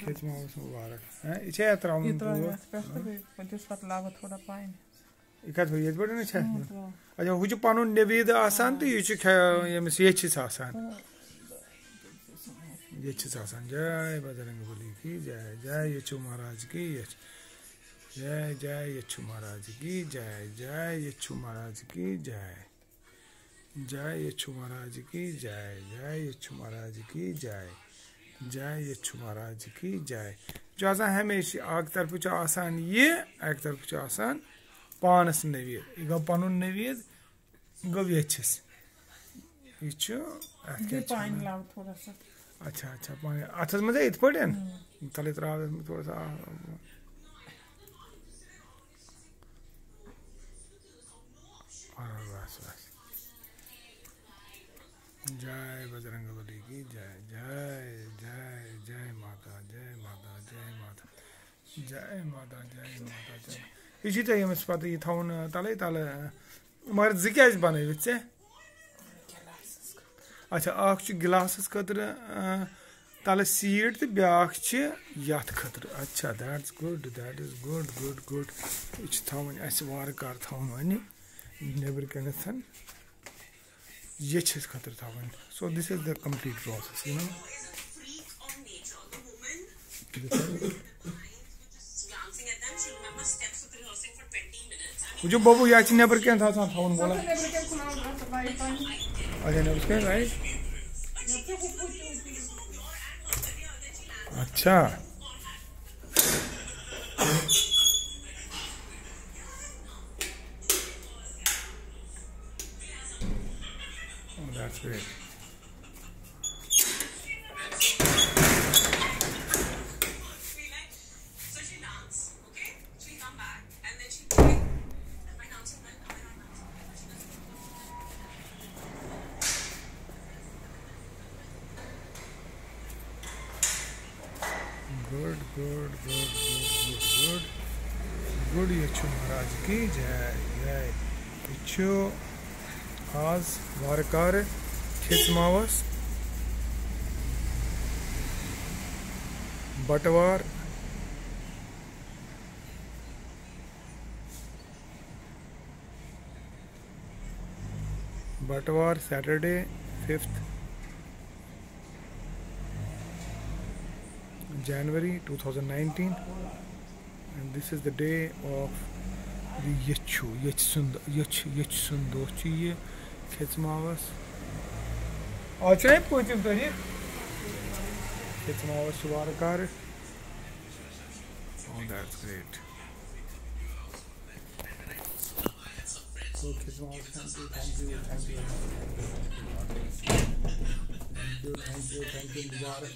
खिच मावस मुबारक हां इछे त्राउन इकत हो ये बड़े न छ अच्छा हुज पनुन नवीद आसान तो ये छ यमस ये छ आसान ये छ आसान जय बजरंगबली की जय जय यचु महाराज की जय जय यचु महाराज की जय जय यचु महाराज की जय जय यचु महाराज की जय जय यचु महाराज की जय जय यचु महाराज की जय जो आसान हमेशा एक तरफ छ आसान ये एक तरफ छ आसान पानस नवीद गो पनुन नवीद गो यचस ये छ पानी लाव थोड़ा सा अच्छा अच्छा पानी अथस मजे इत पड़न तले त्राव थोड़ा सा बस बस जय बजरंगबली की जय जय जय जय माता जय माता जय माता जय माता जय माता जय इसी तो यमस पता ये थाउन तले तले मगर जिक्याज बनावित से अच्छा आख छ गिलासस खतर तले सीट तो ब्याख छ यात खतर अच्छा that's good that is good good good etch थाउन अस वार कार थाउन वनी नेबर कनेथन ये छस खतर थाउन so this is the complete process you know जो बाबू याची नेबर क्या था थाउन बोला अच्छा नेबर क्या राइट अच्छा that's great good good good good good good यचु महाराज की जय जय यचु आज वारकार खिच मावस Batwar Saturday 5th January 2019 and this is the day of the Yachsundochi KHECHI MAVAS Achai puchim tani KHECHI MAVAS Mubarak oh that's great so KHECHI MAVAS thank you Mubarak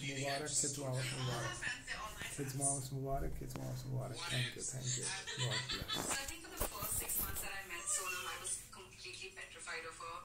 KHECHI MAVAS Mubarak KHECHI MAVAS Mubarak thank you God bless. I think for the first 6 months that I met Sonam, I was completely petrified of her.